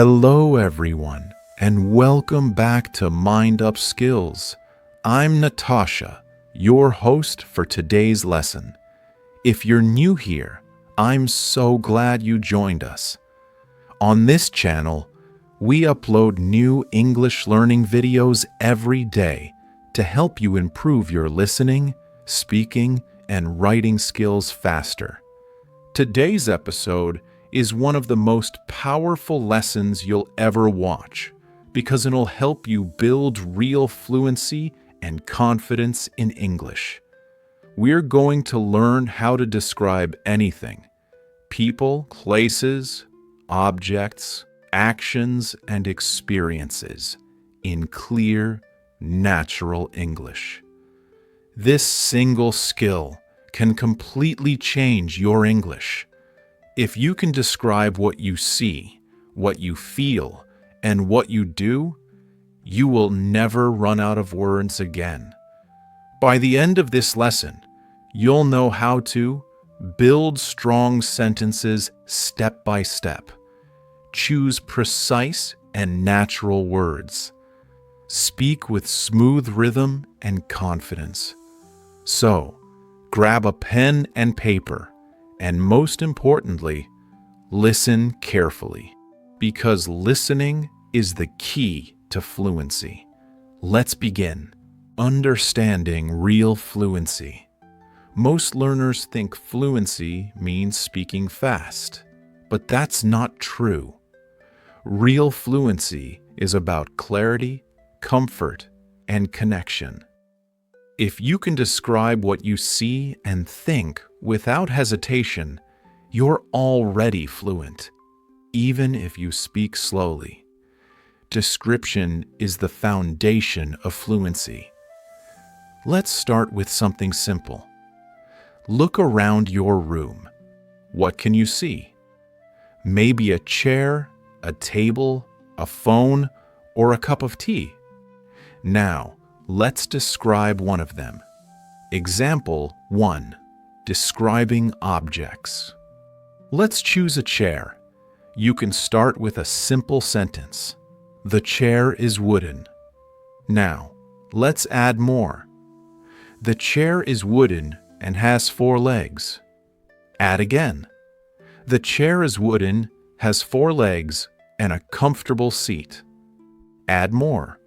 Hello everyone, and welcome back to Mind Up Skills. I'm Natasha, your host for today's lesson. If you're new here, I'm so glad you joined us. On this channel, we upload new English learning videos every day to help you improve your listening, speaking, and writing skills faster. Today's episode is one of the most powerful lessons you'll ever watch because it'll help you build real fluency and confidence in English. We're going to learn how to describe anything: people, places, objects, actions, and experiences in clear, natural English. This single skill can completely change your English. If you can describe what you see, what you feel, and what you do, you will never run out of words again. By the end of this lesson, you'll know how to build strong sentences step by step, choose precise and natural words, speak with smooth rhythm and confidence. So, grab a pen and paper, and most importantly, listen carefully, because listening is the key to fluency. Let's begin. Understanding real fluency. Most learners think fluency means speaking fast, but that's not true. Real fluency is about clarity, comfort, and connection. If you can describe what you see and think without hesitation, you're already fluent, even if you speak slowly. Description is the foundation of fluency. Let's start with something simple. Look around your room. What can you see? Maybe a chair, a table, a phone, or a cup of tea. Now, let's describe one of them. Example 1. Describing objects. Let's choose a chair. You can start with a simple sentence. The chair is wooden. Now, let's add more. The chair is wooden and has 4 legs. Add again. The chair is wooden, has 4 legs, and a comfortable seat. Add more.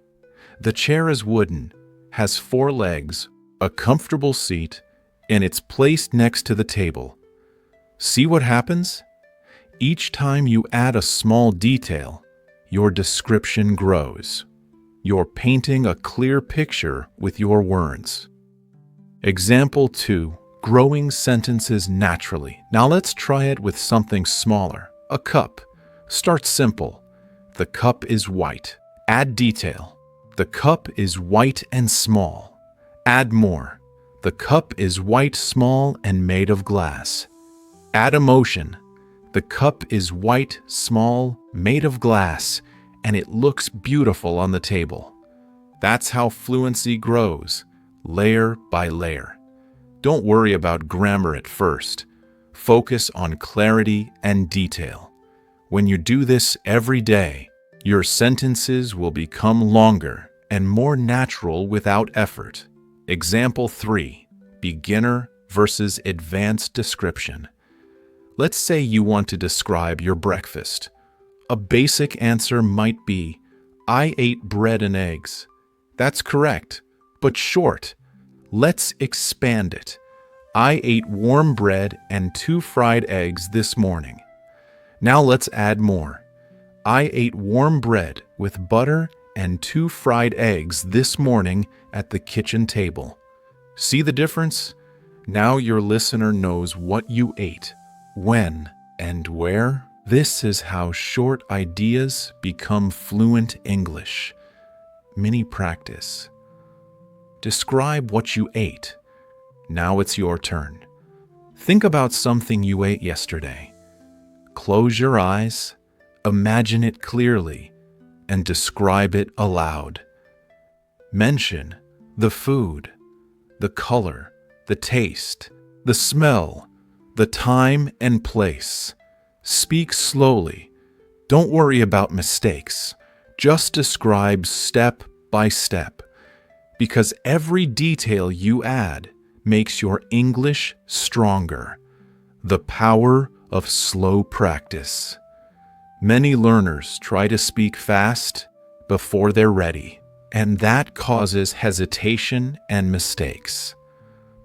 The chair is wooden, has 4 legs, a comfortable seat, and it's placed next to the table. See what happens? Each time you add a small detail, your description grows. You're painting a clear picture with your words. Example 2. Growing sentences naturally. Now let's try it with something smaller. A cup. Start simple. The cup is white. Add detail. The cup is white and small. Add more. The cup is white, small, and made of glass. Add emotion. The cup is white, small, made of glass, and it looks beautiful on the table. That's how fluency grows, layer by layer. Don't worry about grammar at first. Focus on clarity and detail. When you do this every day, your sentences will become longer and more natural without effort. Example 3. Beginner versus advanced description. Let's say you want to describe your breakfast. A basic answer might be, I ate bread and eggs. That's correct, but short. Let's expand it. I ate warm bread and 2 fried eggs this morning. Now let's add more. I ate warm bread with butter and 2 fried eggs this morning at the kitchen table. See the difference? Now your listener knows what you ate, when, and where. This is how short ideas become fluent English. Mini practice. Describe what you ate. Now it's your turn. Think about something you ate yesterday. Close your eyes, imagine it clearly, and describe it aloud. Mention the food, the color, the taste, the smell, the time and place. Speak slowly. Don't worry about mistakes. Just describe step by step, because every detail you add makes your English stronger. The power of slow practice. Many learners try to speak fast before they're ready, and that causes hesitation and mistakes.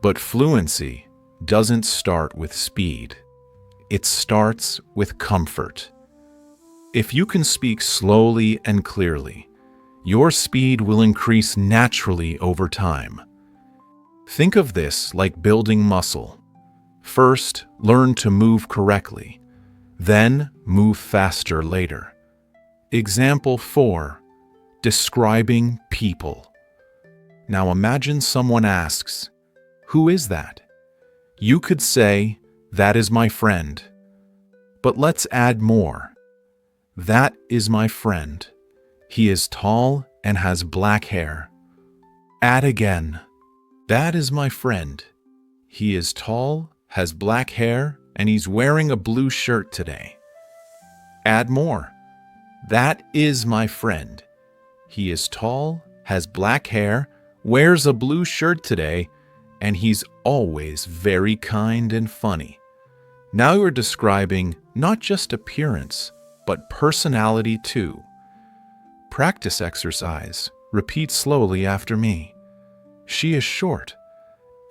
But fluency doesn't start with speed. It starts with comfort. If you can speak slowly and clearly, your speed will increase naturally over time. Think of this like building muscle. First, learn to move correctly, then move faster later. Example 4. Describing people. Now imagine someone asks, "Who is that?" You could say, "That is my friend." But let's add more. That is my friend. He is tall and has black hair. Add again. That is my friend. He is tall, has black hair, and he's wearing a blue shirt today. Add more. That is my friend. He is tall, has black hair, wears a blue shirt today, and he's always very kind and funny. Now you're describing not just appearance, but personality too. Practice exercise. Repeat slowly after me. She is short.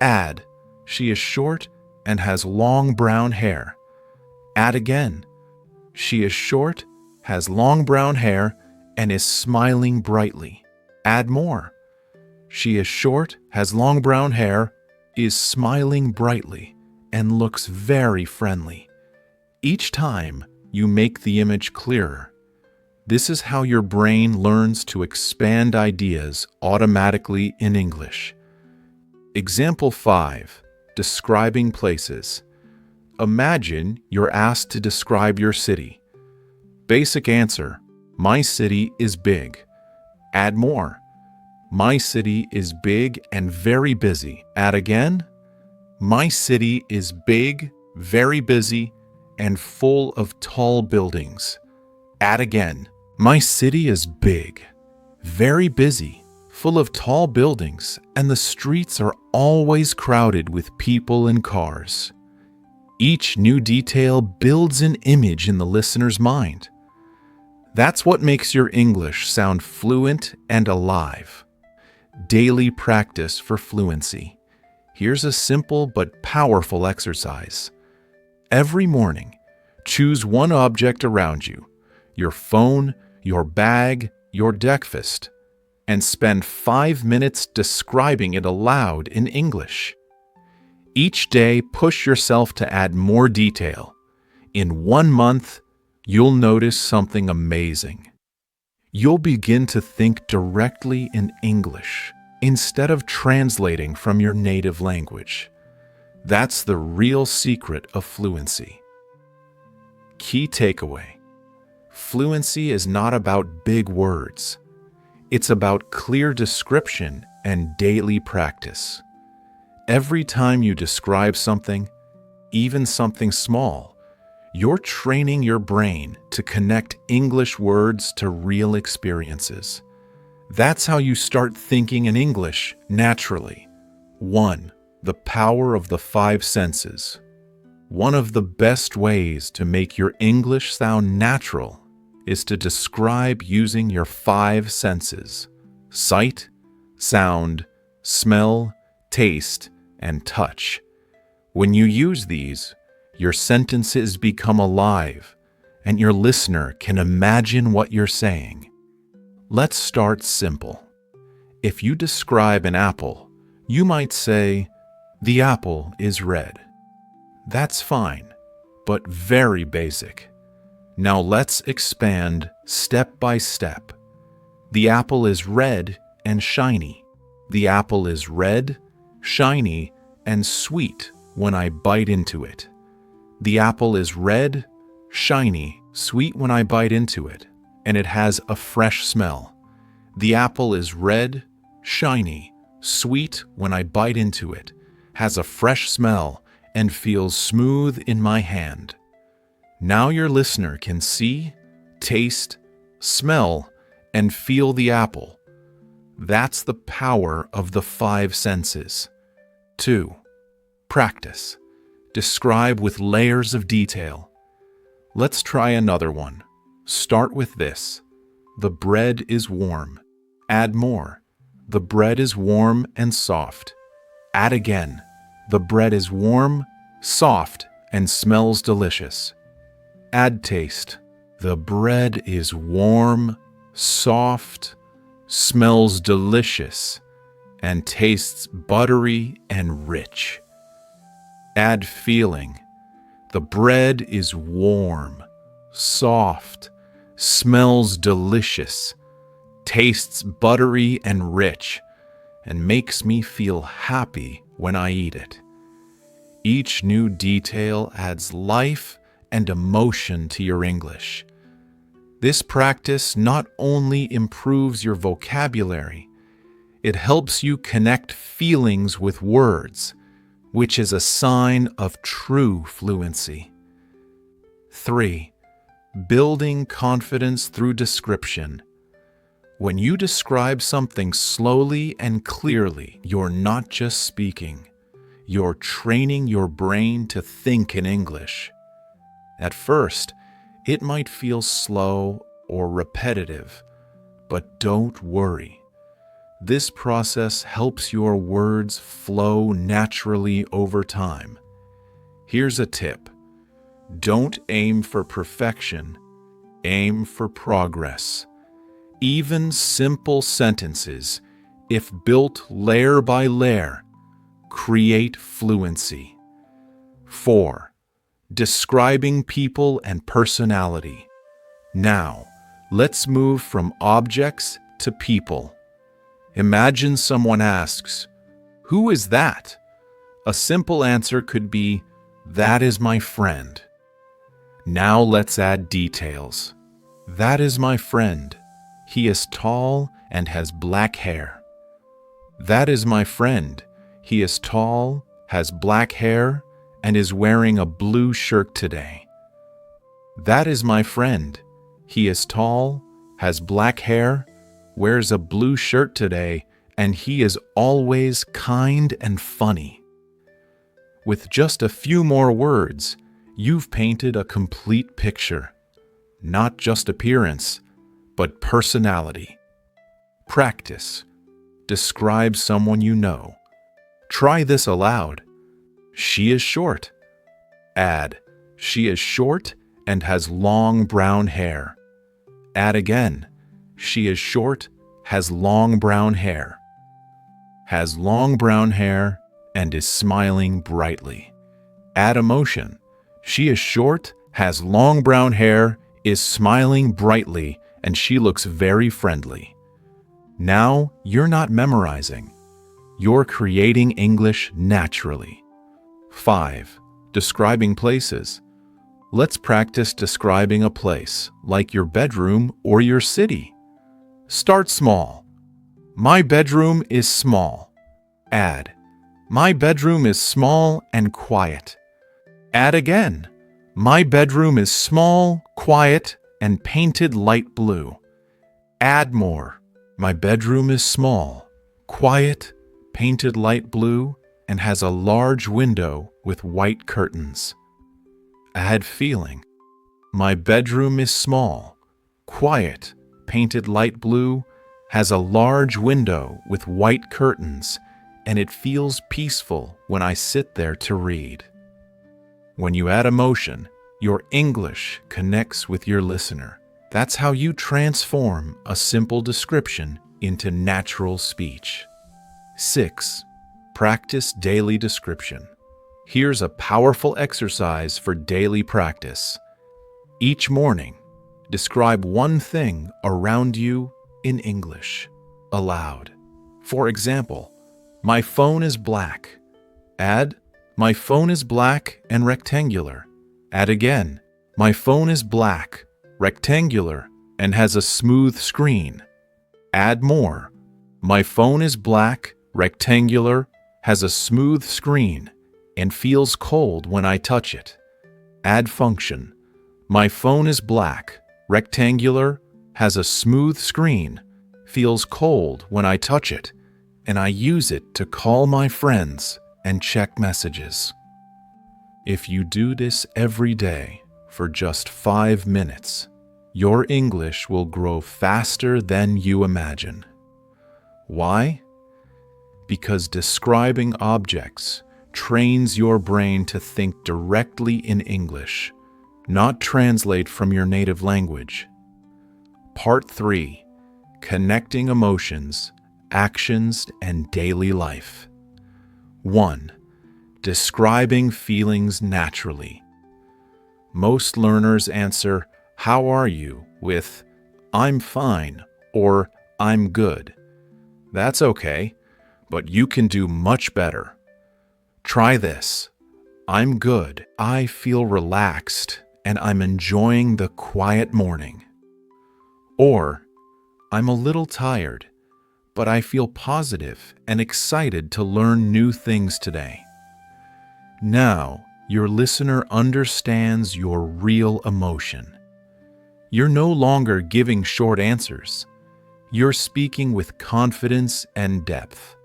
Add, she is short and has long brown hair. Add again. She is short, has long brown hair, and is smiling brightly. Add more. She is short, has long brown hair, is smiling brightly, and looks very friendly. Each time, you make the image clearer. This is how your brain learns to expand ideas automatically in English. Example 5. Describing places. Imagine you're asked to describe your city. Basic answer: my city is big. Add more. My city is big and very busy. Add again. My city is big, very busy, and full of tall buildings. Add again. My city is big, very busy, full of tall buildings, and the streets are always crowded with people and cars. Each new detail builds an image in the listener's mind. That's what makes your English sound fluent and alive. Daily practice for fluency. Here's a simple but powerful exercise. Every morning, choose one object around you, your phone, your bag, your breakfast, and spend 5 minutes describing it aloud in English. Each day, push yourself to add more detail. In 1 month, you'll notice something amazing. You'll begin to think directly in English instead of translating from your native language. That's the real secret of fluency. Key takeaway: fluency is not about big words. It's about clear description and daily practice. Every time you describe something, even something small, you're training your brain to connect English words to real experiences. That's how you start thinking in English naturally. 1. The power of the 5 senses. One of the best ways to make your English sound natural is to describe using your 5 senses: sight, sound, smell, taste, and touch. When you use these, your sentences become alive, and your listener can imagine what you're saying. Let's start simple. If you describe an apple, you might say, "The apple is red." That's fine, but very basic. Now let's expand step by step. The apple is red and shiny. The apple is red, shiny, and sweet when I bite into it. The apple is red, shiny, sweet when I bite into it, and it has a fresh smell. The apple is red, shiny, sweet when I bite into it, has a fresh smell, and feels smooth in my hand. Now your listener can see, taste, smell, and feel the apple. That's the power of the five senses. 2. Practice. Describe with layers of detail. Let's try another one. Start with this. The bread is warm. Add more. The bread is warm and soft. Add again. The bread is warm, soft, and smells delicious. Add taste. The bread is warm, soft, smells delicious, and tastes buttery and rich. Add feeling. The bread is warm, soft, smells delicious, tastes buttery and rich, and makes me feel happy when I eat it. Each new detail adds life and emotion to your English. This practice not only improves your vocabulary, it helps you connect feelings with words, which is a sign of true fluency. 3. Building confidence through description. When you describe something slowly and clearly, you're not just speaking. You're training your brain to think in English. At first, it might feel slow or repetitive, but don't worry. This process helps your words flow naturally over time. Here's a tip. Don't aim for perfection, aim for progress. Even simple sentences, if built layer by layer, create fluency. 4. Describing people and personality. Now, let's move from objects to people. Imagine someone asks, "Who is that?" A simple answer could be, "That is my friend." Now let's add details. That is my friend. He is tall and has black hair. That is my friend. He is tall, has black hair, and is wearing a blue shirt today. That is my friend. He is tall, has black hair, wears a blue shirt today, and he is always kind and funny. With just a few more words, you've painted a complete picture. Not just appearance, but personality. Practice. Describe someone you know. Try this aloud. She is short. Add, she is short and has long brown hair. Add again, she is short, has long brown hair. Has long brown hair and is smiling brightly. Add emotion. She is short, has long brown hair, is smiling brightly, and she looks very friendly. Now you're not memorizing. You're creating English naturally. 5. Describing places. Let's practice describing a place, like your bedroom or your city. Start small. My bedroom is small. Add, my bedroom is small and quiet. Add again, my bedroom is small, quiet, and painted light blue. Add more, my bedroom is small, quiet, painted light blue, and has a large window with white curtains. Add feeling. My bedroom is small, quiet, painted light blue, has a large window with white curtains, and it feels peaceful when I sit there to read. When you add emotion, your English connects with your listener. That's how you transform a simple description into natural speech. 6. Practice daily description. Here's a powerful exercise for daily practice. Each morning, describe one thing around you in English, aloud. For example, my phone is black. Add, my phone is black and rectangular. Add again, my phone is black, rectangular, and has a smooth screen. Add more, my phone is black, rectangular, has a smooth screen, and feels cold when I touch it. Add function. My phone is black, Rectangular, has a smooth screen, feels cold when I touch it, and I use it to call my friends and check messages. If you do this every day for just 5 minutes, your English will grow faster than you imagine. Why? Because describing objects trains your brain to think directly in English, not translate from your native language. Part 3. Connecting emotions, actions, and daily life. 1. Describing feelings naturally. Most learners answer, "How are you?" with, "I'm fine," or "I'm good." That's okay, but you can do much better. Try this. I'm good. I feel relaxed, and I'm enjoying the quiet morning. Or, I'm a little tired, but I feel positive and excited to learn new things today. Now, your listener understands your real emotion. You're no longer giving short answers. You're speaking with confidence and depth.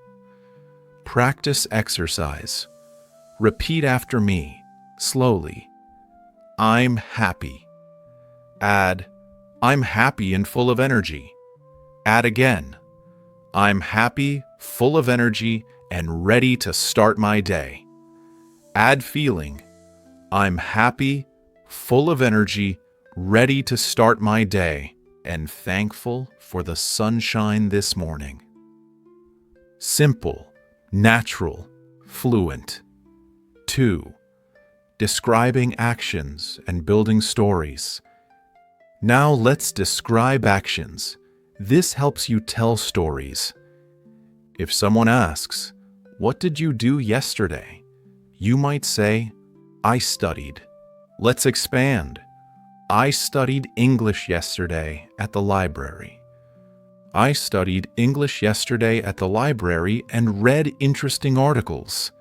Practice exercise. Repeat after me, slowly. I'm happy. Add, I'm happy and full of energy. Add again. I'm happy, full of energy, and ready to start my day. Add feeling. I'm happy, full of energy, ready to start my day, and thankful for the sunshine this morning. Simple, natural, fluent. 2. Describing actions and building stories. Now let's describe actions. This helps you tell stories. If someone asks, "What did you do yesterday?" you might say, "I studied." Let's expand. I studied English yesterday at the library. I studied English yesterday at the library and read interesting articles.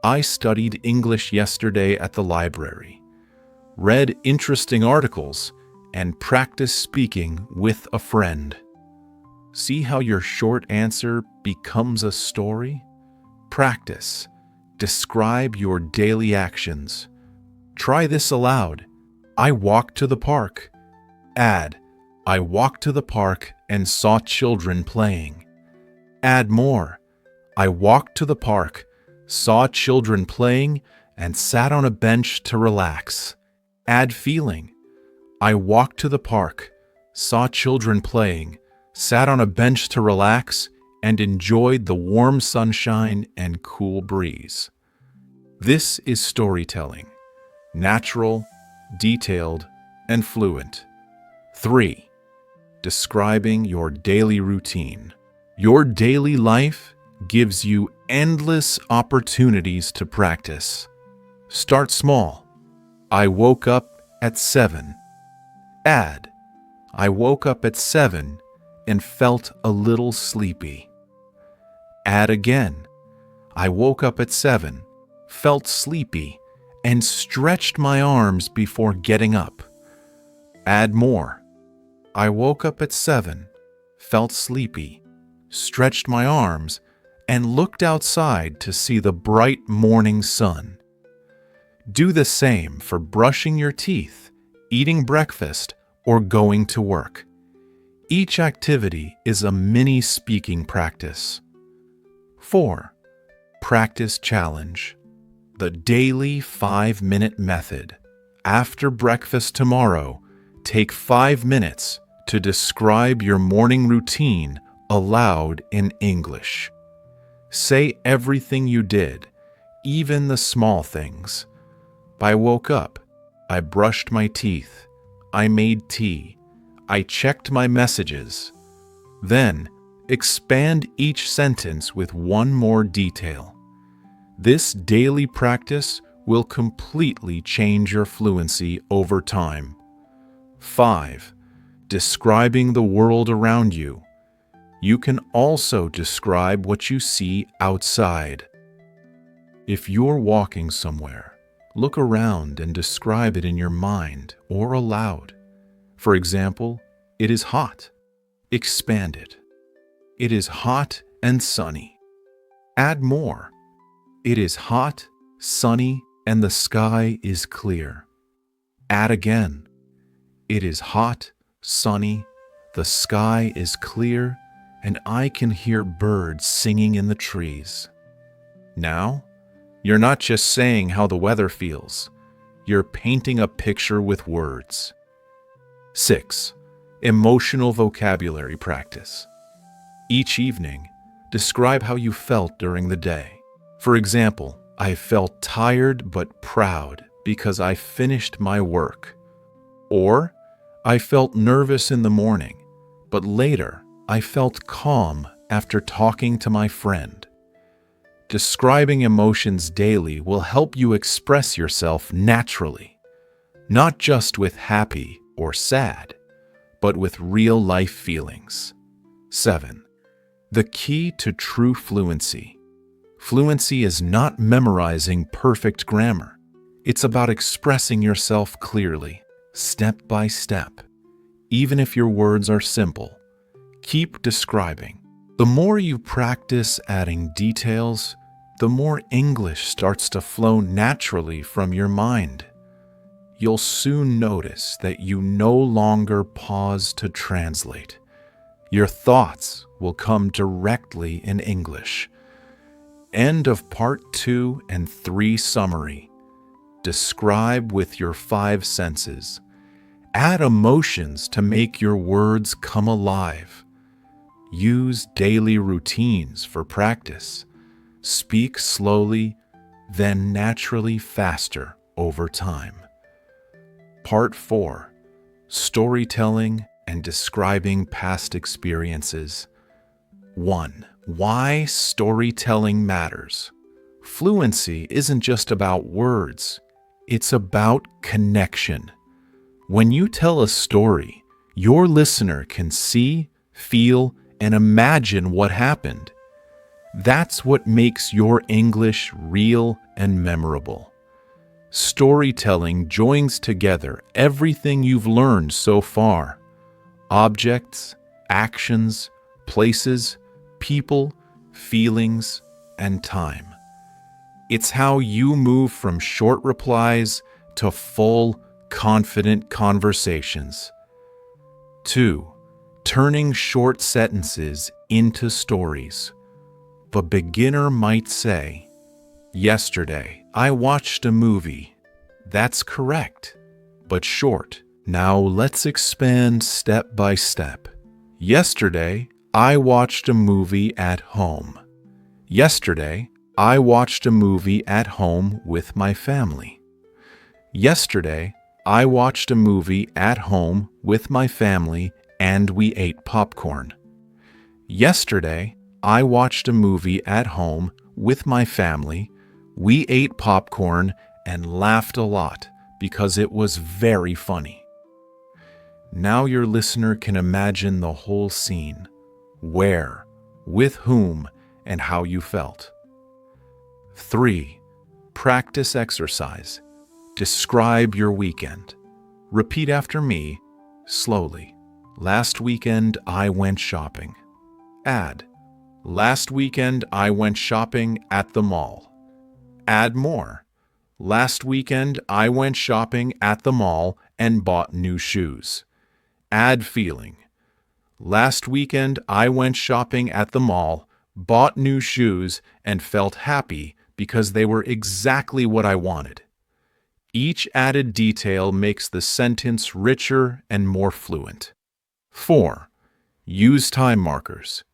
I studied English yesterday at the library, read interesting articles, and practiced speaking with a friend. See how your short answer becomes a story? Practice. Describe your daily actions. Try this aloud. I walked to the park. Add, I walked to the park and saw children playing. Add more. I walked to the park, saw children playing, and sat on a bench to relax. Add feeling. I walked to the park, saw children playing, sat on a bench to relax, and enjoyed the warm sunshine and cool breeze. This is storytelling. Natural, detailed, and fluent. 3. Describing your daily routine. Your daily life gives you endless opportunities to practice. Start small. I woke up at 7. Add, I woke up at 7 and felt a little sleepy. Add again. I woke up at 7, felt sleepy, and stretched my arms before getting up. Add more. I woke up at 7, felt sleepy, stretched my arms, and looked outside to see the bright morning sun. Do the same for brushing your teeth, eating breakfast, or going to work. Each activity is a mini speaking practice. 4. Practice challenge. The daily 5-minute method. After breakfast tomorrow, take 5 minutes to describe your morning routine aloud in English. Say everything you did, even the small things. I woke up. I brushed my teeth. I made tea. I checked my messages. Then, expand each sentence with one more detail. This daily practice will completely change your fluency over time. 5. Describing the world around you. You can also describe what you see outside. If you're walking somewhere, look around and describe it in your mind or aloud. For example, it is hot. Expand it. It is hot and sunny. Add more. It is hot, sunny, and the sky is clear. Add again. It is hot, sunny, the sky is clear, and I can hear birds singing in the trees. Now, you're not just saying how the weather feels. You're painting a picture with words. 6. Emotional vocabulary practice. Each evening, describe how you felt during the day. For example, I felt tired but proud because I finished my work. Or, I felt nervous in the morning, but later I felt calm after talking to my friend. Describing emotions daily will help you express yourself naturally, not just with happy or sad, but with real-life feelings. 7. The key to true fluency. Fluency is not memorizing perfect grammar. It's about expressing yourself clearly, step by step. Even if your words are simple, keep describing. The more you practice adding details, the more English starts to flow naturally from your mind. You'll soon notice that you no longer pause to translate. Your thoughts will come directly in English. End of Part 2 and 3 summary. Describe with your 5 senses. Add emotions to make your words come alive. Use daily routines for practice. Speak slowly, then naturally faster over time. Part 4. Storytelling and describing past experiences. 1. Why storytelling matters. Fluency isn't just about words, it's about connection. When you tell a story, your listener can see, feel, and imagine what happened. That's what makes your English real and memorable. Storytelling joins together everything you've learned so far: objects, actions, places, people, feelings, and time. It's how you move from short replies to full, confident conversations. 2. Turning short sentences into stories. A beginner might say, "Yesterday, I watched a movie." That's correct, but short. Now let's expand step by step. Yesterday, I watched a movie at home. Yesterday, I watched a movie at home with my family. Yesterday, I watched a movie at home with my family and we ate popcorn. Yesterday, I watched a movie at home with my family. We ate popcorn and laughed a lot because it was very funny. Now your listener can imagine the whole scene, where, with whom, and how you felt. 3. Practice exercise. Describe your weekend. Repeat after me, slowly. Last weekend, I went shopping. Add. Last weekend, I went shopping at the mall. Add more. Last weekend, I went shopping at the mall and bought new shoes. Add feeling. Last weekend, I went shopping at the mall, bought new shoes, and felt happy because they were exactly what I wanted. Each added detail makes the sentence richer and more fluent. 4. Use time markers.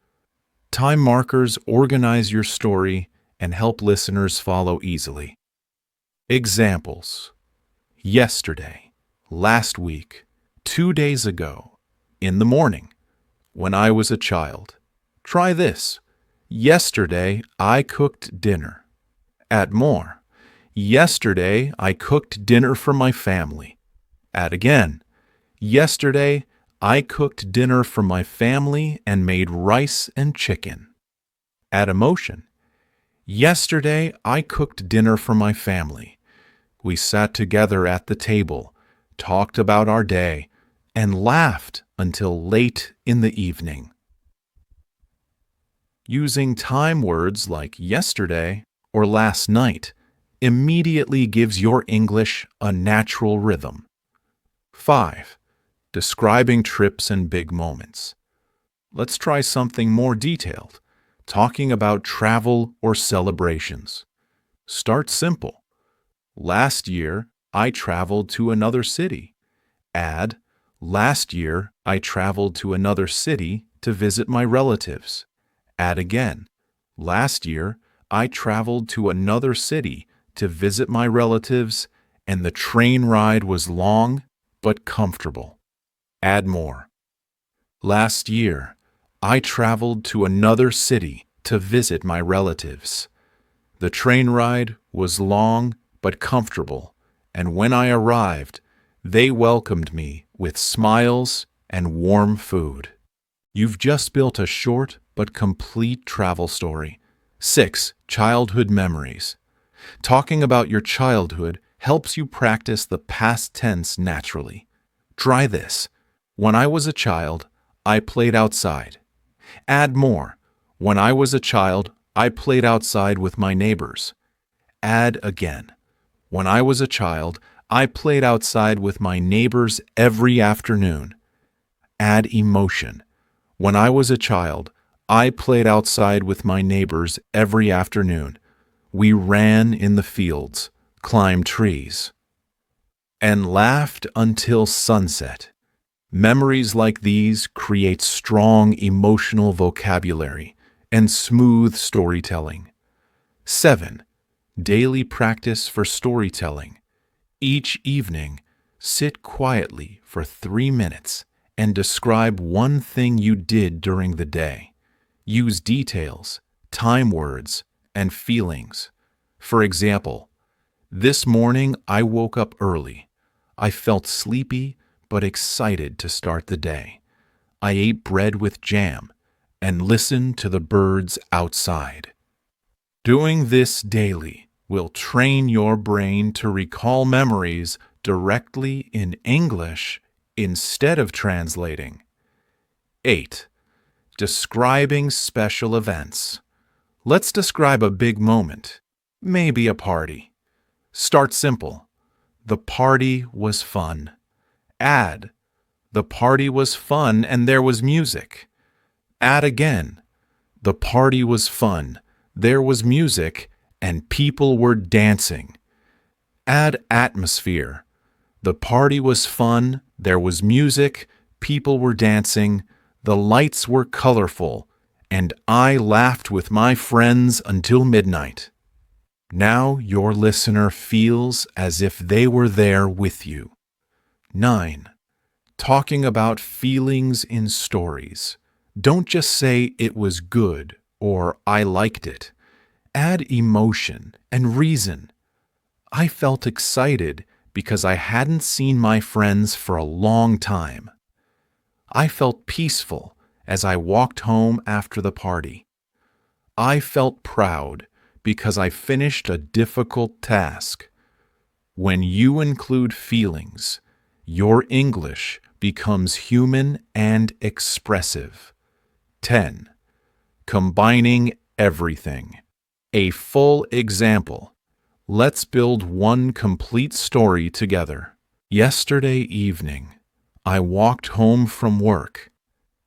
Time markers organize your story and help listeners follow easily. Examples: yesterday, last week, 2 days ago, in the morning, when I was a child. Try this. Yesterday, I cooked dinner. Add more. Yesterday, I cooked dinner for my family. Add again. Yesterday, I cooked dinner for my family and made rice and chicken. Add emotion. Yesterday, I cooked dinner for my family. We sat together at the table, talked about our day, and laughed until late in the evening. Using time words like yesterday or last night immediately gives your English a natural rhythm. 5. Describing trips and big moments. Let's try something more detailed, talking about travel or celebrations. Start simple. Last year, I traveled to another city. Add, last year, I traveled to another city to visit my relatives. Add again, last year, I traveled to another city to visit my relatives, and the train ride was long but comfortable. Add more. Last year, I traveled to another city to visit my relatives. The train ride was long but comfortable, and when I arrived, they welcomed me with smiles and warm food. You've just built a short but complete travel story. 6. Childhood memories. Talking about your childhood helps you practice the past tense naturally. Try this. When I was a child, I played outside. Add more. When I was a child, I played outside with my neighbors. Add again. When I was a child, I played outside with my neighbors every afternoon. Add emotion. When I was a child, I played outside with my neighbors every afternoon. We ran in the fields, climbed trees, and laughed until sunset. Memories like these create strong emotional vocabulary and smooth storytelling. 7. Daily practice for storytelling. Each evening, sit quietly for 3 minutes and describe one thing you did during the day. Use details, time words, and feelings. For example, this morning I woke up early. I felt sleepy but excited to start the day. I ate bread with jam and listened to the birds outside. Doing this daily will train your brain to recall memories directly in English instead of translating. 8. Describing special events. Let's describe a big moment, maybe a party. Start simple. The party was fun. Add, the party was fun and there was music. Add again, the party was fun, there was music, and people were dancing. Add atmosphere. The party was fun, there was music, people were dancing, the lights were colorful, and I laughed with my friends until midnight. Now your listener feels as if they were there with you. 9. Talking about feelings in stories. Don't just say it was good or I liked it. Add emotion and reason. I felt excited because I hadn't seen my friends for a long time. I felt peaceful as I walked home after the party. I felt proud because I finished a difficult task. When you include feelings, your English becomes human and expressive. 10. Combining everything. A full example. Let's build one complete story together. Yesterday evening, I walked home from work.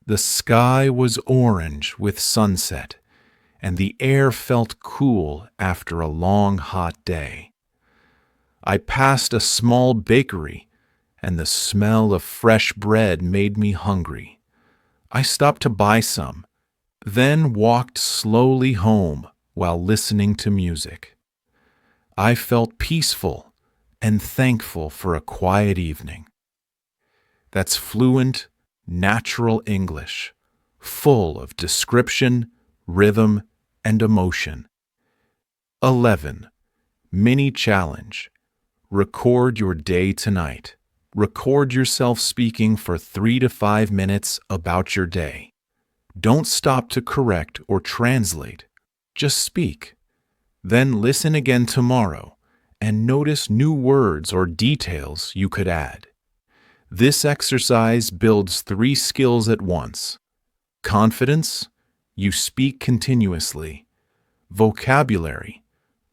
The sky was orange with sunset, and the air felt cool after a long, hot day. I passed a small bakery, and the smell of fresh bread made me hungry. I stopped to buy some, then walked slowly home while listening to music. I felt peaceful and thankful for a quiet evening. That's fluent, natural English, full of description, rhythm, and emotion. 11. Mini challenge. Record your day tonight. Record yourself speaking for 3 to 5 minutes about your day. Don't stop to correct or translate. Just speak. Then listen again tomorrow and notice new words or details you could add. This exercise builds 3 skills at once. Confidence, you speak continuously. Vocabulary,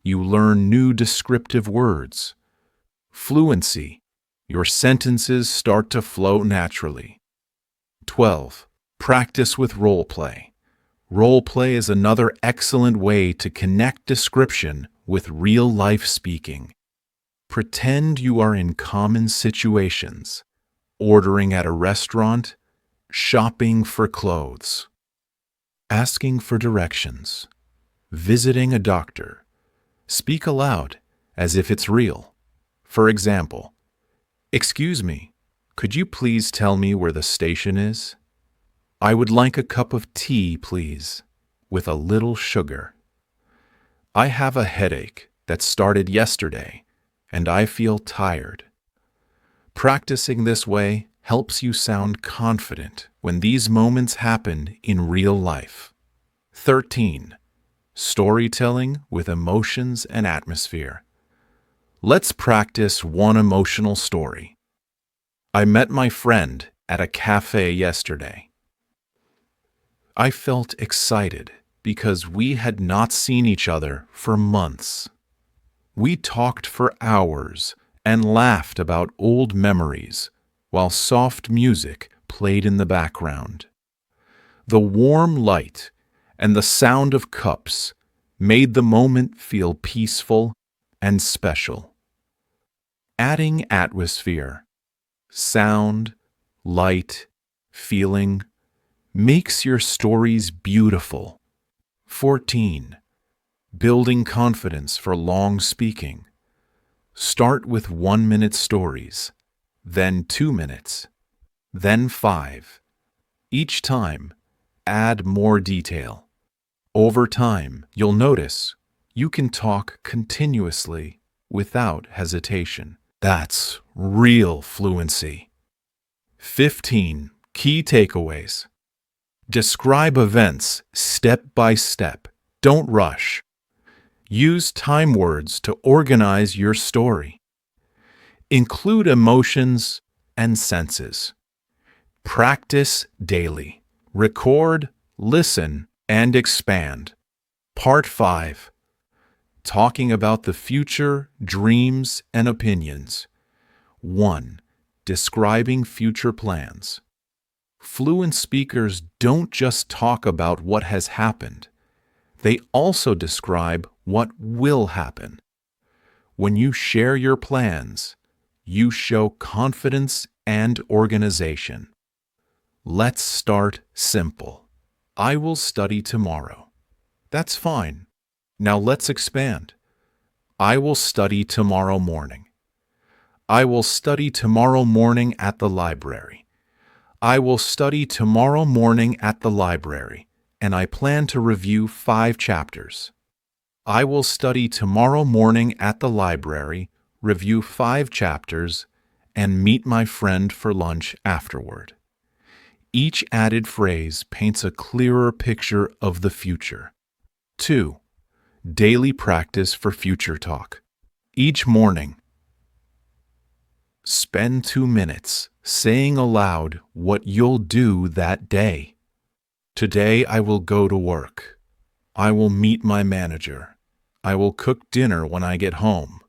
you learn new descriptive words. Fluency, your sentences start to flow naturally. 12. Practice with role play. Role play is another excellent way to connect description with real-life speaking. Pretend you are in common situations, ordering at a restaurant, shopping for clothes, asking for directions, visiting a doctor. Speak aloud as if it's real. For example, "Excuse me, could you please tell me where the station is? I would like a cup of tea, please, with a little sugar. I have a headache that started yesterday, and I feel tired." Practicing this way helps you sound confident when these moments happen in real life. 13. Storytelling with emotions and atmosphere. Let's practice one emotional story. I met my friend at a cafe yesterday. I felt excited because we had not seen each other for months. We talked for hours and laughed about old memories while soft music played in the background. The warm light and the sound of cups made the moment feel peaceful and special. Adding atmosphere, sound, light, feeling, makes your stories beautiful. 14. Building confidence for long speaking. Start with 1-minute stories, then 2 minutes, then 5. Each time, add more detail. Over time, you'll notice you can talk continuously without hesitation. That's real fluency. 15. Key takeaways. Describe events step by step. Don't rush. Use time words to organize your story. Include emotions and senses. Practice daily. Record, listen, and expand. Part 5. Talking about the future, dreams, and opinions. 1. Describing future plans. Fluent speakers don't just talk about what has happened. They also describe what will happen. When you share your plans, you show confidence and organization. Let's start simple. I will study tomorrow. That's fine. Now let's expand. I will study tomorrow morning. I will study tomorrow morning at the library. I will study tomorrow morning at the library, and I plan to review 5 chapters. I will study tomorrow morning at the library, review 5 chapters, and meet my friend for lunch afterward. Each added phrase paints a clearer picture of the future. 2. Daily practice for future talk. Each morning, spend 2 minutes saying aloud what you'll do that day. Today I will go to work. I will meet my manager. I will cook dinner when I get home.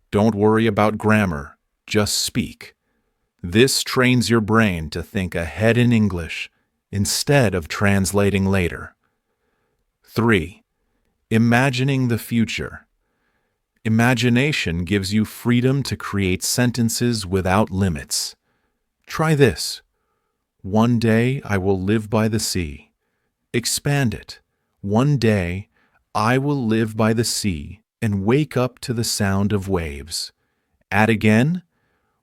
Don't worry about grammar, just speak. This trains your brain to think ahead in English instead of translating later. 3. Imagining the future. Imagination gives you freedom to create sentences without limits. Try this. One day I will live by the sea. Expand it. One day I will live by the sea and wake up to the sound of waves. Add again.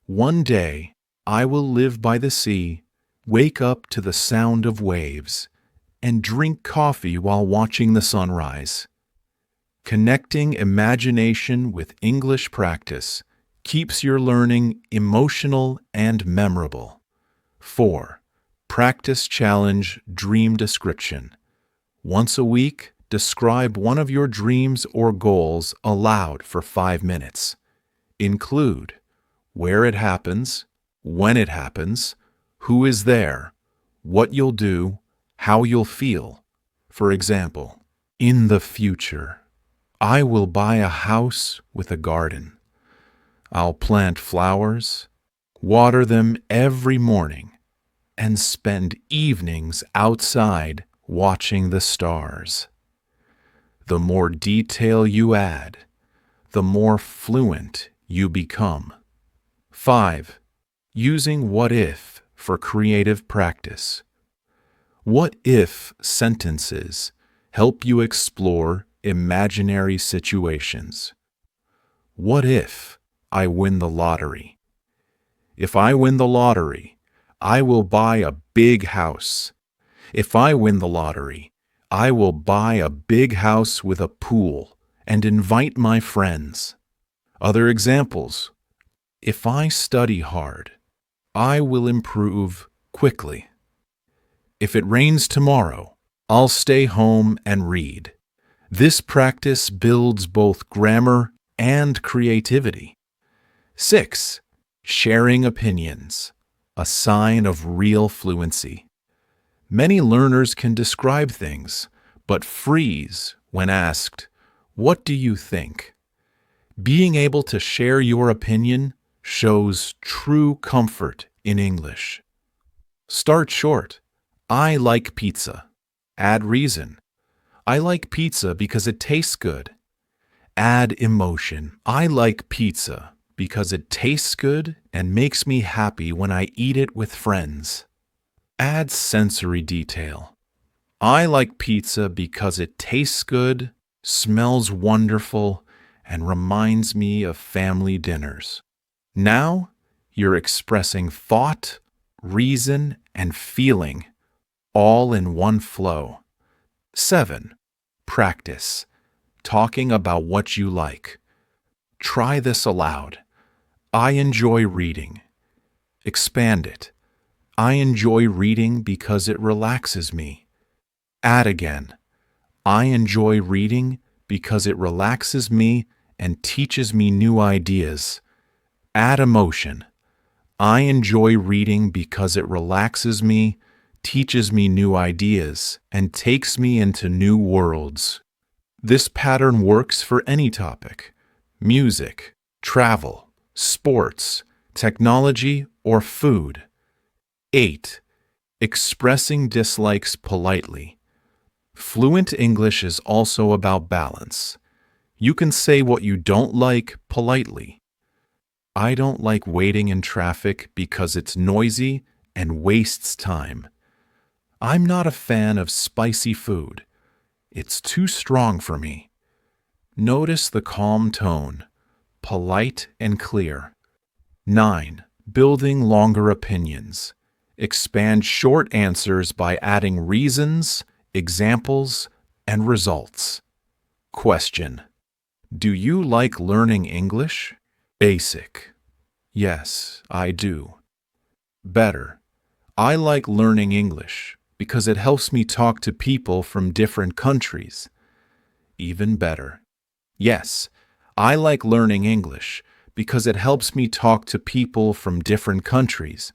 One day I will live by the sea, wake up to the sound of waves, and drink coffee while watching the sunrise. Connecting imagination with English practice keeps your learning emotional and memorable. 4. Practice challenge dream description. Once a week, describe one of your dreams or goals aloud for 5 minutes. Include where it happens, when it happens, who is there, what you'll do, how you'll feel. For example, in the future, I will buy a house with a garden. I'll plant flowers, water them every morning, and spend evenings outside watching the stars. The more detail you add, the more fluent you become. 5. Using what if for creative practice. What if sentences help you explore imaginary situations. What if I win the lottery? If I win the lottery, I will buy a big house. If I win the lottery, I will buy a big house with a pool and invite my friends. Other examples. If I study hard, I will improve quickly. If it rains tomorrow, I'll stay home and read. This practice builds both grammar and creativity. 6. Sharing opinions, a sign of real fluency. Many learners can describe things, but freeze when asked, "What do you think?" Being able to share your opinion shows true comfort in English. Start short. I like pizza. Add reason. I like pizza because it tastes good. Add emotion. I like pizza because it tastes good and makes me happy when I eat it with friends. Add sensory detail. I like pizza because it tastes good, smells wonderful, and reminds me of family dinners. Now you're expressing thought, reason, and feeling all in one flow. 7. Practice. Talking about what you like. Try this aloud. I enjoy reading. Expand it. I enjoy reading because it relaxes me. Add again. I enjoy reading because it relaxes me and teaches me new ideas. Add emotion. I enjoy reading because it relaxes me, teaches me new ideas, and takes me into new worlds. This pattern works for any topic: music, travel, sports, technology, or food. 8. Expressing dislikes politely. Fluent English is also about balance. You can say what you don't like politely. I don't like waiting in traffic because it's noisy and wastes time. I'm not a fan of spicy food. It's too strong for me. Notice the calm tone, polite and clear. 9. Building longer opinions. Expand short answers by adding reasons, examples, and results. Question. Do you like learning English? Basic. Yes, I do. Better. I like learning English because it helps me talk to people from different countries. Even better. Yes, I like learning English because it helps me talk to people from different countries,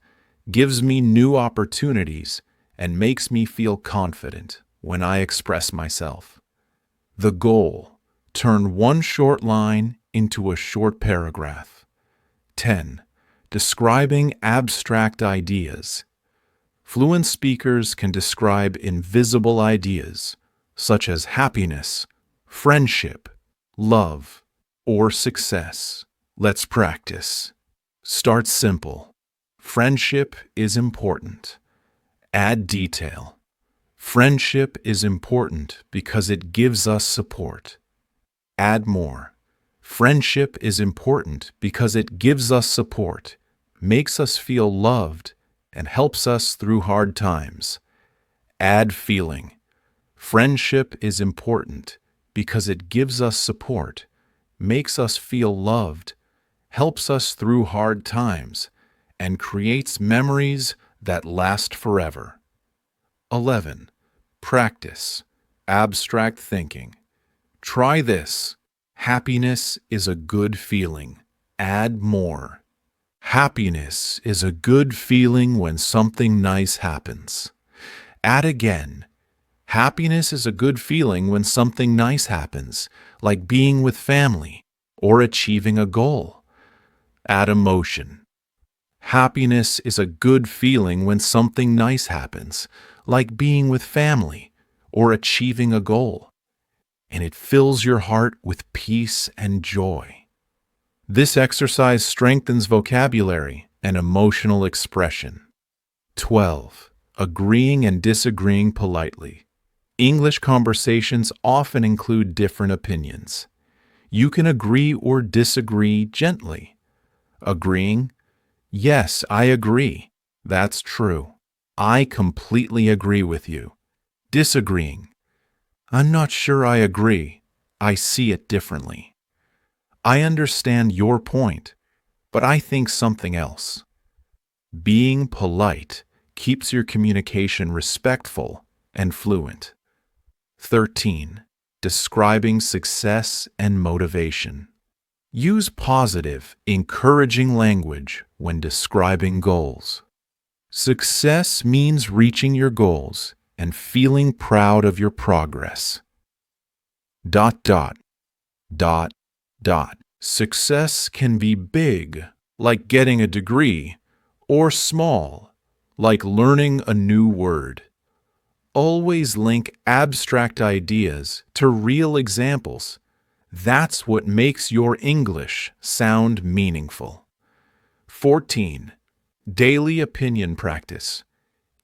gives me new opportunities, and makes me feel confident when I express myself. The goal: turn one short line into a short paragraph. 10. Describing abstract ideas. Fluent speakers can describe invisible ideas, such as happiness, friendship, love, or success. Let's practice. Start simple. Friendship is important. Add detail. Friendship is important because it gives us support. Add more. Friendship is important because it gives us support, makes us feel loved, and helps us through hard times. Add feeling. Friendship is important because it gives us support, makes us feel loved, helps us through hard times, and creates memories that last forever. 11. Practice. Abstract thinking. Try this. Happiness is a good feeling. Add more. Happiness is a good feeling when something nice happens. Add again. Happiness is a good feeling when something nice happens, like being with family or achieving a goal. Add emotion. Happiness is a good feeling when something nice happens, like being with family or achieving a goal, and it fills your heart with peace and joy. This exercise strengthens vocabulary and emotional expression. 12. Agreeing and disagreeing politely. English conversations often include different opinions. You can agree or disagree gently. Agreeing, yes, I agree. That's true. I completely agree with you. Disagreeing, I'm not sure I agree. I see it differently. I understand your point, but I think something else. Being polite keeps your communication respectful and fluent. 13. Describing success and motivation. Use positive, encouraging language when describing goals. Success means reaching your goals and feeling proud of your progress. Dot, dot, dot, dot. Success can be big, like getting a degree, or small, like learning a new word. Always link abstract ideas to real examples. That's what makes your English sound meaningful. 14. Daily opinion practice.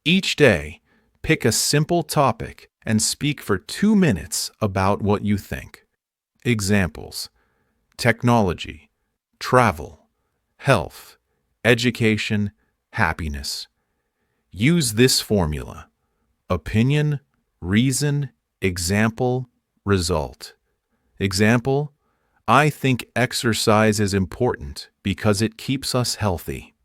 Each day, pick a simple topic and speak for 2 minutes about what you think. Examples: technology, travel, health, education, happiness. Use this formula: opinion, reason, example, result. Example: I think exercise is important because it keeps us healthy.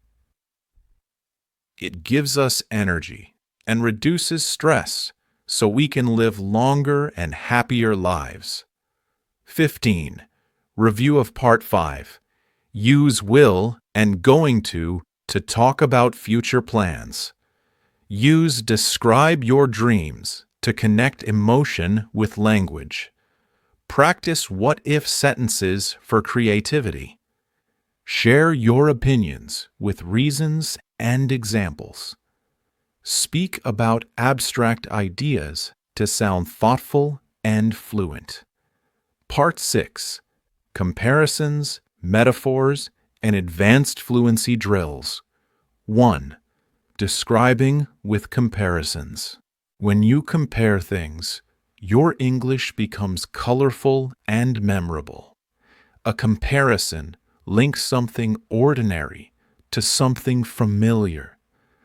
It gives us energy and reduces stress so we can live longer and happier lives. 15. Review of Part 5. Use will and going to talk about future plans. Use describe your dreams to connect emotion with language. Practice what-if sentences for creativity. Share your opinions with reasons and examples. Speak about abstract ideas to sound thoughtful and fluent. Part 6. Comparisons, metaphors, and advanced fluency drills. 1. Describing with comparisons. When you compare things, your English becomes colorful and memorable. A comparison links something ordinary to something familiar,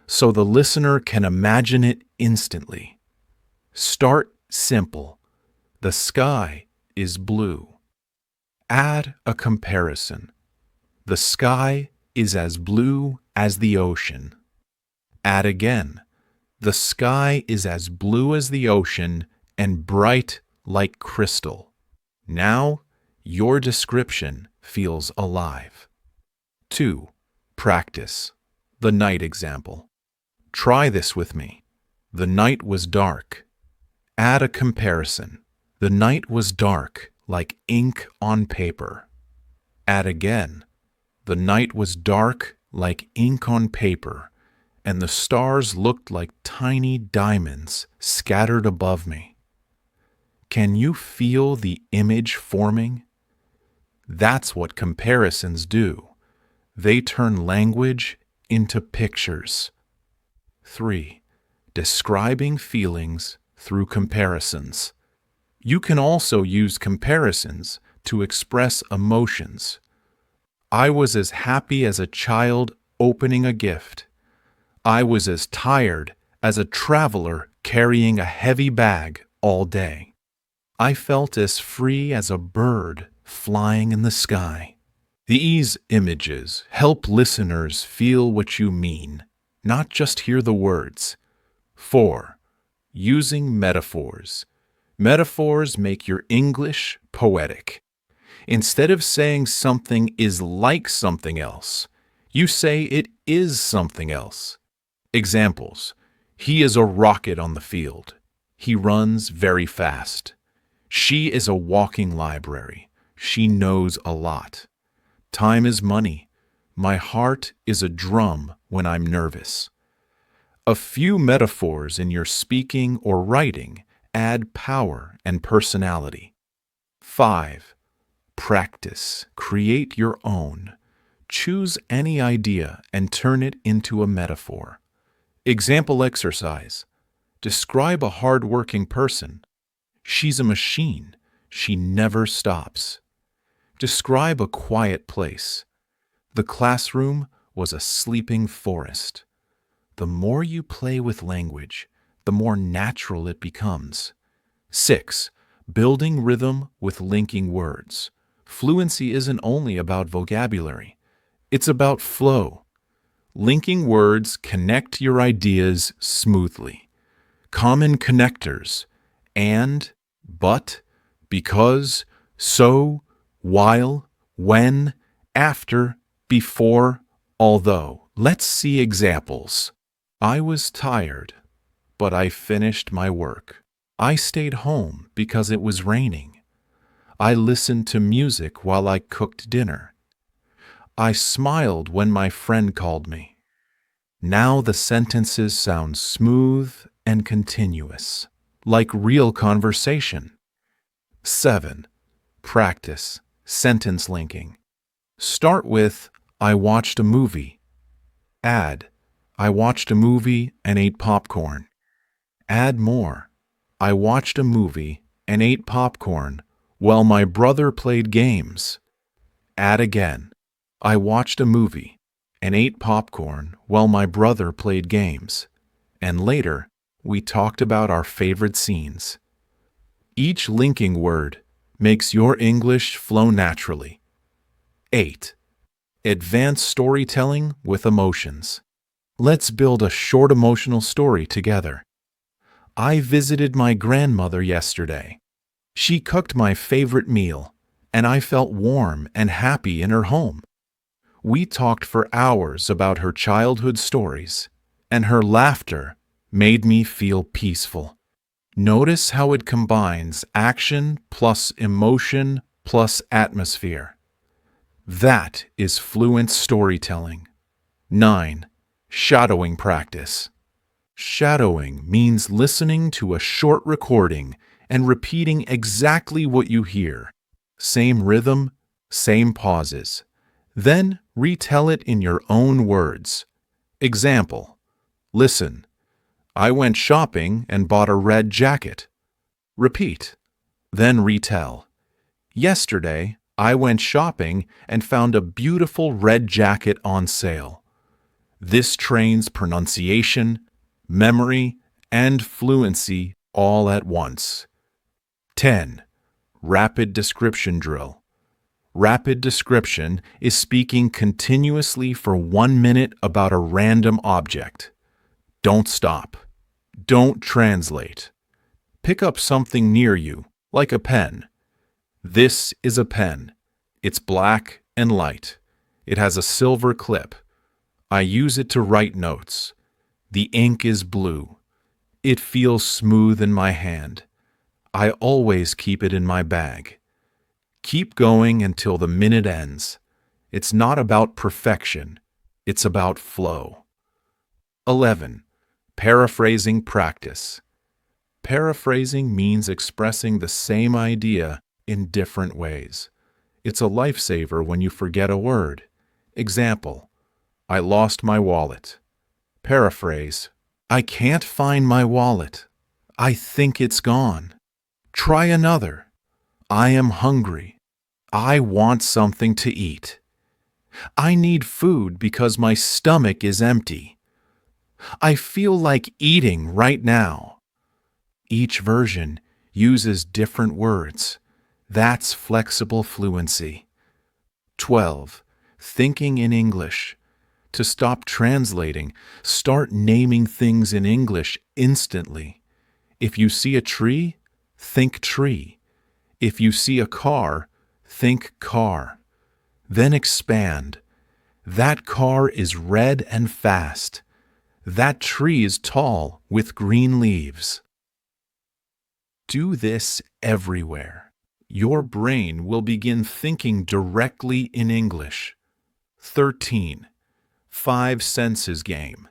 so the listener can imagine it instantly. Start simple. The sky is blue. Add a comparison. The sky is as blue as the ocean. Add again. The sky is as blue as the ocean and bright like crystal. Now, your description feels alive. 2. Practice. The night example. Try this with me. The night was dark. Add a comparison. The night was dark like ink on paper. Add again. The night was dark like ink on paper, and the stars looked like tiny diamonds scattered above me. Can you feel the image forming? That's what comparisons do. They turn language into pictures. 3. Describing feelings through comparisons. You can also use comparisons to express emotions. I was as happy as a child opening a gift. I was as tired as a traveler carrying a heavy bag all day. I felt as free as a bird flying in the sky. These images help listeners feel what you mean, not just hear the words. 4. Using metaphors. Metaphors make your English poetic. Instead of saying something is like something else, You say it is something else. Examples: he is a rocket on the field. He runs very fast. She is a walking library. She knows a lot. Time is money. My heart is a drum when I'm nervous. A few metaphors in your speaking or writing add power and personality. 5. Practice. Create your own. Choose any idea and turn it into a metaphor. Example exercise. Describe a hard-working person. She's a machine. She never stops. Describe a quiet place. The classroom was a sleeping forest. The more you play with language, the more natural it becomes. 6. Building rhythm with linking words. Fluency isn't only about vocabulary. It's about flow. Linking words connect your ideas smoothly. Common connectors: and, but, because, so, while, when, after, before, although. Let's see examples. I was tired, but I finished my work. I stayed home because it was raining. I listened to music while I cooked dinner. I smiled when my friend called me. Now the sentences sound smooth and continuous, like real conversation. 7. Practice sentence linking. Start with, I watched a movie. Add, I watched a movie and ate popcorn. Add more. I watched a movie and ate popcorn while my brother played games. Add again. I watched a movie and ate popcorn while my brother played games. And later, we talked about our favorite scenes. Each linking word makes your English flow naturally. 8. Advanced storytelling with emotions. Let's build a short emotional story together. I visited my grandmother yesterday. She cooked my favorite meal, and I felt warm and happy in her home. We talked for hours about her childhood stories, and her laughter made me feel peaceful. Notice how it combines action plus emotion plus atmosphere. That is fluent storytelling. 9. Shadowing practice. Shadowing means listening to a short recording and repeating exactly what you hear. Same rhythm, same pauses. Then retell it in your own words. Example: listen, I went shopping and bought a red jacket. Repeat. Then retell. Yesterday, I went shopping and found a beautiful red jacket on sale. This trains pronunciation, memory, and fluency all at once. 10. Rapid description drill. Rapid description is speaking continuously for 1 minute about a random object. Don't stop. Don't translate. Pick up something near you, like a pen. This is a pen. It's black and light. It has a silver clip. I use it to write notes. The ink is blue. It feels smooth in my hand. I always keep it in my bag. Keep going until the minute ends. It's not about perfection. It's about flow. 11. Paraphrasing practice. Paraphrasing means expressing the same idea in different ways. It's a lifesaver when you forget a word. Example: I lost my wallet. Paraphrase: I can't find my wallet. I think it's gone. Try another. I am hungry. I want something to eat. I need food because my stomach is empty. I feel like eating right now. Each version uses different words. That's flexible fluency. 12. Thinking in English. To stop translating, start naming things in English instantly. If you see a tree, think tree. If you see a car, think car. Then expand. That car is red and fast. That tree is tall with green leaves. Do this everywhere. Your brain will begin thinking directly in English. 13. Five senses game.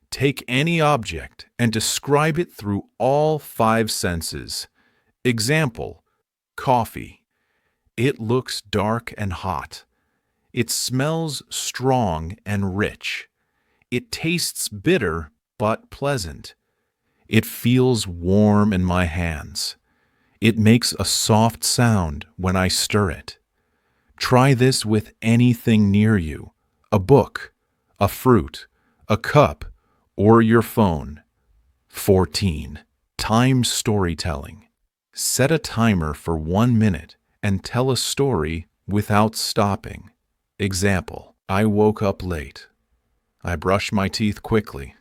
Take any object and describe it through all five senses. Example, coffee. It looks dark and hot. It smells strong and rich. It tastes bitter but pleasant. It feels warm in my hands. It makes a soft sound when I stir it. Try this with anything near you: a book, a fruit, a cup, or your phone. 14. Time storytelling. Set a timer for 1 minute and tell a story without stopping. Example, I woke up late. I brushed my teeth quickly.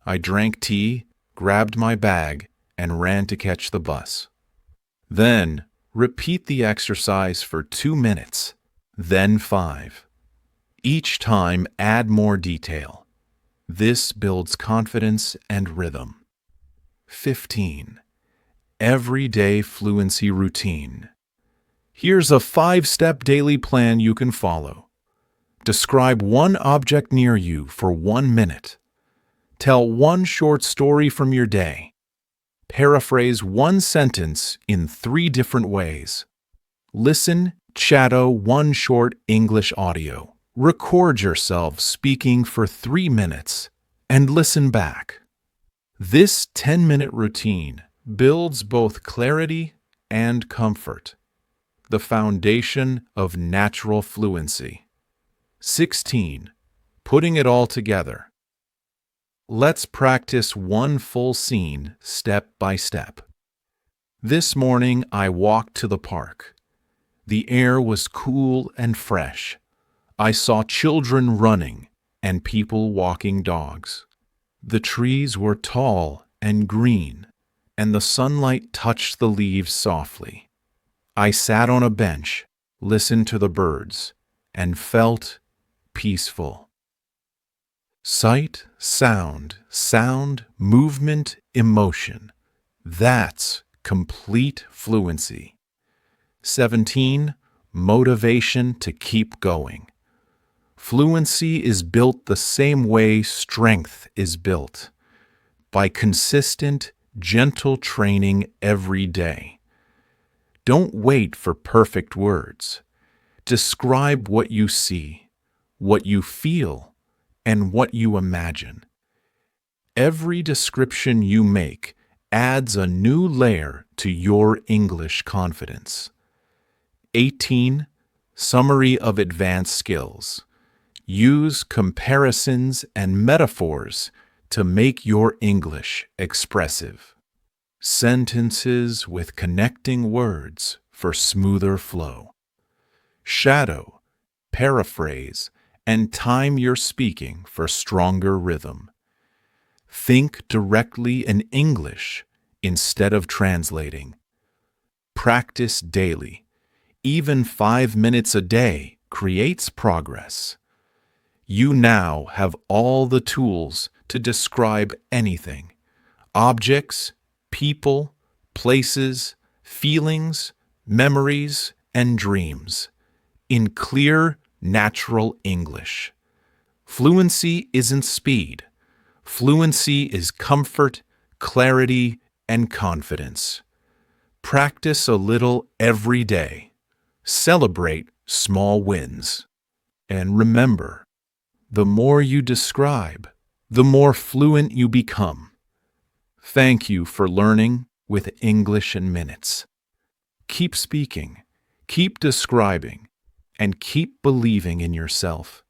I drank tea, grabbed my bag, and ran to catch the bus. Then, repeat the exercise for 2 minutes, then 5. Each time, add more detail. This builds confidence and rhythm. 15. Everyday fluency routine. Here's a 5-step daily plan you can follow. Describe one object near you for 1 minute. Tell one short story from your day. Paraphrase one sentence in 3 different ways. Listen, shadow one short English audio. Record yourself speaking for 3 minutes and listen back. This 10-minute routine builds both clarity and comfort, the foundation of natural fluency. 16. Putting it all together. Let's practice one full scene step by step. This morning I walked to the park. The air was cool and fresh. I saw children running and people walking dogs. The trees were tall and green, and the sunlight touched the leaves softly. I sat on a bench, listened to the birds, and felt peaceful. Sight, sound, movement, emotion. That's complete fluency. 17. Motivation to keep going. Fluency is built the same way strength is built, by consistent, gentle training every day. Don't wait for perfect words. Describe what you see, what you feel, and what you imagine. Every description you make adds a new layer to your English confidence. 18. Summary of advanced skills. Use comparisons and metaphors to make your English expressive. Sentences with connecting words for smoother flow. Shadow, paraphrase, and time your speaking for stronger rhythm. Think directly in English instead of translating. Practice daily. Even 5 minutes a day creates progress. You now have all the tools to describe anything: objects, people, places, feelings, memories, and dreams, in clear, natural English. Fluency isn't speed. Fluency is comfort, clarity, and confidence. Practice a little every day. Celebrate small wins. And remember, the more you describe, the more fluent you become. Thank you for learning with English in Minutes. Keep speaking, keep describing, and keep believing in yourself.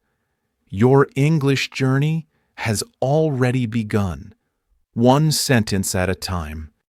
Your English journey has already begun, one sentence at a time.